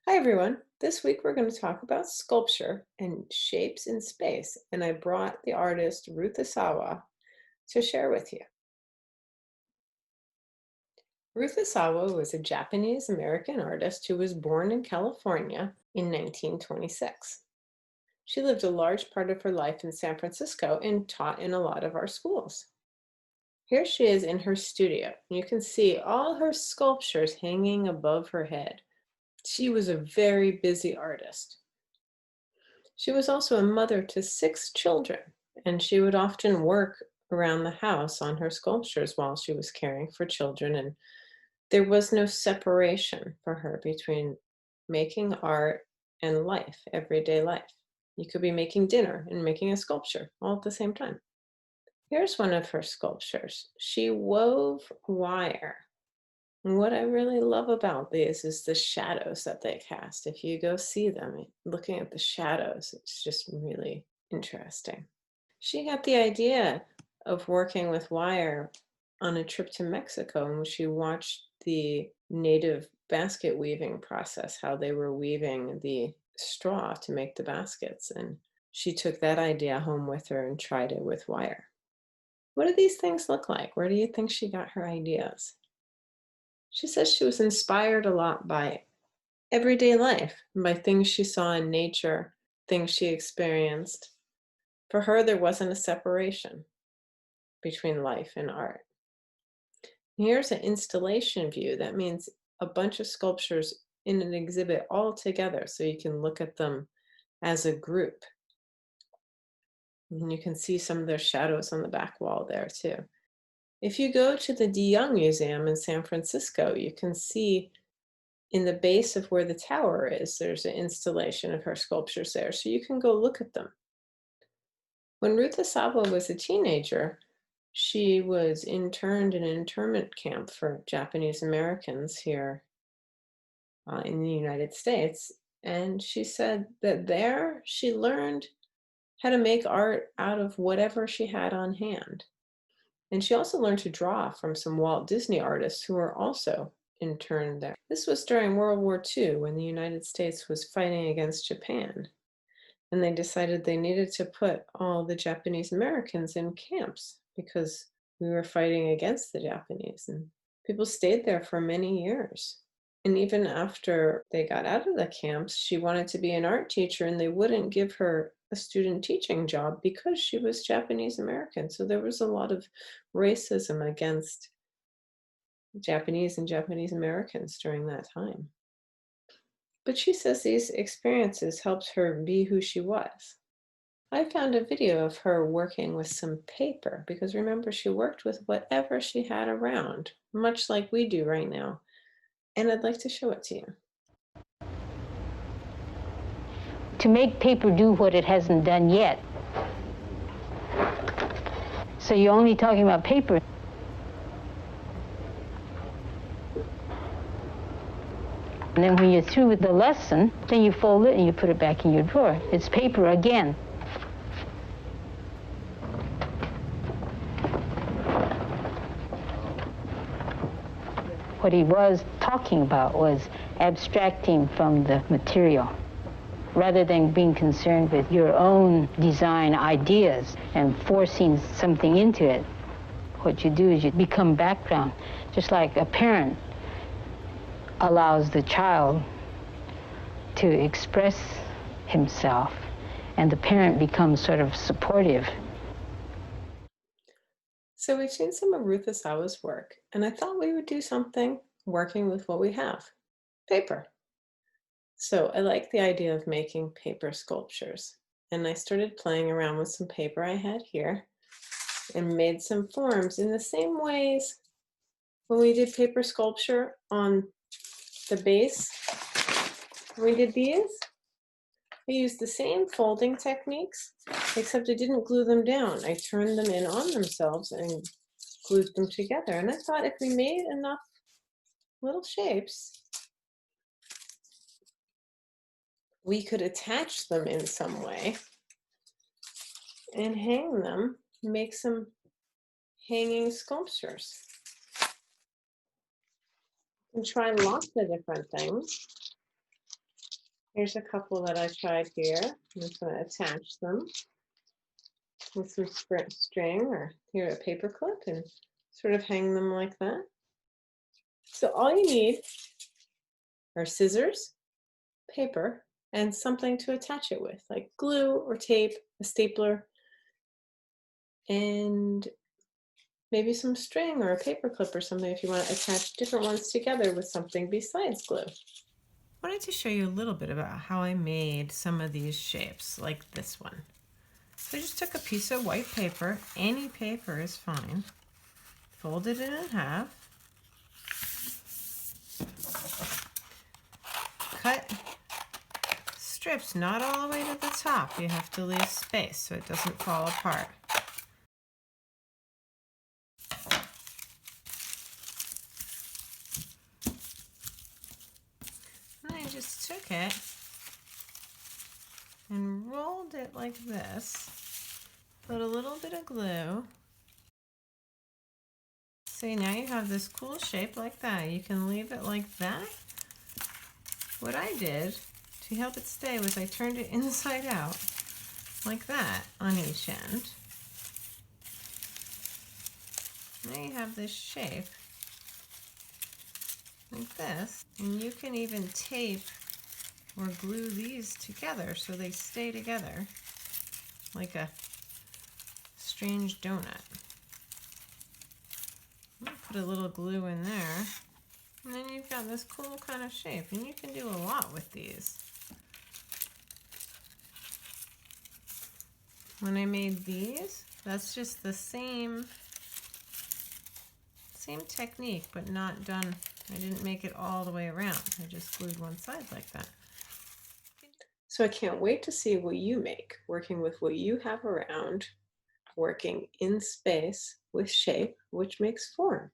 Hi everyone. This week we're going to talk about sculpture and shapes in space, and I brought the artist Ruth Asawa to share with you. Ruth Asawa was a Japanese American artist who was born in California in 1926. She lived a large part of her life in San Francisco and taught in a lot of our schools. Here she is in her studio. You can see all her sculptures hanging above her head. She was a very busy artist. She was also a mother to 6 children, and she would often work around the house on her sculptures while she was caring for children. And there was no separation for her between making art and life, everyday life. You could be making dinner and making a sculpture all at the same time. Here's one of her sculptures. She wove wire. And what I really love about these is the shadows that they cast. If you go see them, looking at the shadows, it's just really interesting. She got the idea of working with wire on a trip to Mexico, in which she watched the native basket weaving process, how they were weaving the straw to make the baskets. And she took that idea home with her and tried it with wire. What do these things look like? Where do you think she got her ideas? She says she was inspired a lot by everyday life, by things she saw in nature, things she experienced. For her, there wasn't a separation between life and art. Here's an installation view. That means a bunch of sculptures in an exhibit all together, so you can look at them as a group. And you can see some of their shadows on the back wall there, too. If you go to the De Young Museum in San Francisco, you can see in the base of where the tower is, there's an installation of her sculptures there, so you can go look at them. When Ruth Asawa was a teenager, she was interned in an internment camp for Japanese Americans here in the United States. And she said that there she learned how to make art out of whatever she had on hand. And she also learned to draw from some Walt Disney artists who were also interned there. This was during World War II when the United States was fighting against Japan. And they decided they needed to put all the Japanese Americans in camps because we were fighting against the Japanese. And people stayed there for many years. And even after they got out of the camps, she wanted to be an art teacher, and they wouldn't give her a student teaching job because she was Japanese American. So there was a lot of racism against Japanese and Japanese Americans during that time. But she says these experiences helped her be who she was. I found a video of her working with some paper because remember, she worked with whatever she had around, much like we do right now. And I'd like to show it to you. To make paper do what it hasn't done yet. So you're only talking about paper. And then when you're through with the lesson, then you fold it and you put it back in your drawer. It's paper again. What he was talking about was abstracting from the material, rather than being concerned with your own design ideas and forcing something into it. What you do is you become background, just like a parent allows the child to express himself, and the parent becomes sort of supportive. So we've seen some of Ruth Asawa's work, and I thought we would do something working with what we have, paper. So I like the idea of making paper sculptures. And I started playing around with some paper I had here and made some forms in the same ways when we did paper sculpture on the base. When we did these, I used the same folding techniques, except I didn't glue them down. I turned them in on themselves and glued them together. And I thought if we made enough little shapes, we could attach them in some way and hang them, make some hanging sculptures. You can try lots of different things. Here's a couple that I tried here. I'm just going to attach them with some string or here a paper clip and sort of hang them like that. So all you need are scissors, paper, and something to attach it with, like glue or tape, a stapler, and maybe some string or a paper clip or something if you want to attach different ones together with something besides glue. I wanted to show you a little bit about how I made some of these shapes, like this one. So I just took a piece of white paper, any paper is fine, folded it in half, cut strips not all the way to the top. You have to leave space so it doesn't fall apart. And I just took it and rolled it like this. Put a little bit of glue. See, now you have this cool shape like that. You can leave it like that. What I did to help it stay was I turned it inside out like that on each end. Now you have this shape like this, and you can even tape or glue these together so they stay together like a strange donut. Put a little glue in there, and then you've got this cool kind of shape, and you can do a lot with these. When I made these, that's just the same technique, but not done. I didn't make it all the way around. I just glued one side like that. So I can't wait to see what you make, working with what you have around, working in space with shape, which makes form.